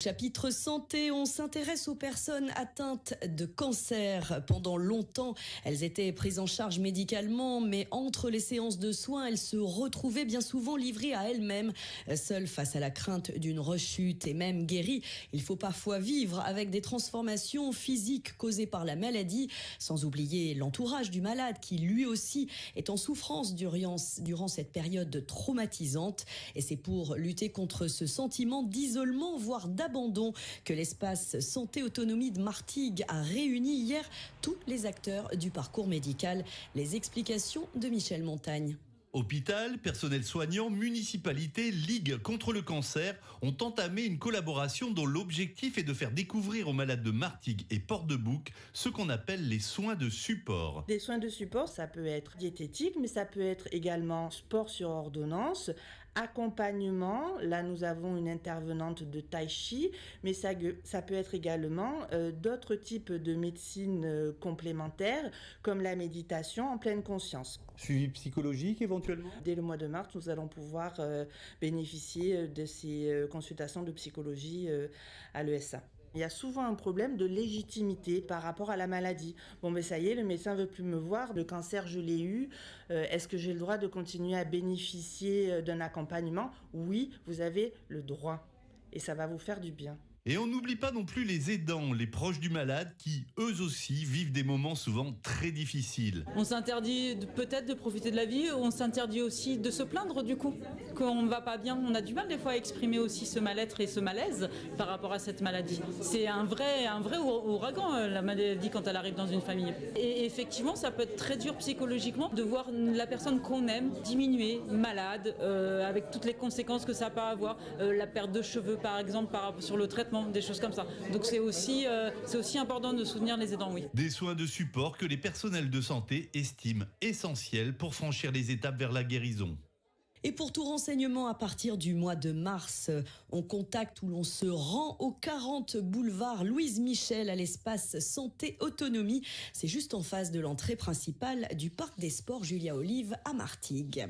Chapitre santé, on s'intéresse aux personnes atteintes de cancer. Pendant longtemps, elles étaient prises en charge médicalement, mais entre les séances de soins, elles se retrouvaient bien souvent livrées à elles-mêmes, seules face à la crainte d'une rechute. Et même guéries, il faut parfois vivre avec des transformations physiques causées par la maladie, sans oublier l'entourage du malade qui lui aussi est en souffrance durant cette période traumatisante. Et c'est pour lutter contre ce sentiment d'isolement, voire d'abandon, que l'espace Santé Autonomie de Martigues a réuni hier tous les acteurs du parcours médical. Les explications de Michel Montagne. Hôpital, personnel soignant, municipalité, Ligue contre le cancer ont entamé une collaboration dont l'objectif est de faire découvrir aux malades de Martigues et Port-de-Bouc ce qu'on appelle les soins de support. Les soins de support, ça peut être diététique, mais ça peut être également sport sur ordonnance, accompagnement. Là, nous avons une intervenante de tai chi, mais ça peut être également d'autres types de médecine complémentaires, comme la méditation en pleine conscience. Suivi psychologique éventuellement ? Dès le mois de mars, nous allons pouvoir bénéficier de ces consultations de psychologie à l'ESA. Il y a souvent un problème de légitimité par rapport à la maladie. Bon, mais ça y est, le médecin ne veut plus me voir, le cancer, je l'ai eu. Est-ce que j'ai le droit de continuer à bénéficier d'un accompagnement ? Oui, vous avez le droit. Et ça va vous faire du bien. Et on n'oublie pas non plus les aidants, les proches du malade qui, eux aussi, vivent des moments souvent très difficiles. On s'interdit peut-être de profiter de la vie, on s'interdit aussi de se plaindre du coup, qu'on ne va pas bien. On a du mal des fois à exprimer aussi ce mal-être et ce malaise par rapport à cette maladie. C'est un vrai ouragan, la maladie, quand elle arrive dans une famille. Et effectivement, ça peut être très dur psychologiquement de voir la personne qu'on aime diminuer, malade, avec toutes les conséquences que ça peut avoir. La perte de cheveux, par exemple, sur le traitement, des choses comme ça. Donc c'est aussi important de soutenir les aidants, oui. Des soins de support que les personnels de santé estiment essentiels pour franchir les étapes vers la guérison. Et pour tout renseignement, à partir du mois de mars, on contacte ou l'on se rend au 40 boulevard Louise Michel à l'espace Santé Autonomie. C'est juste en face de l'entrée principale du parc des sports Julia Olive à Martigues.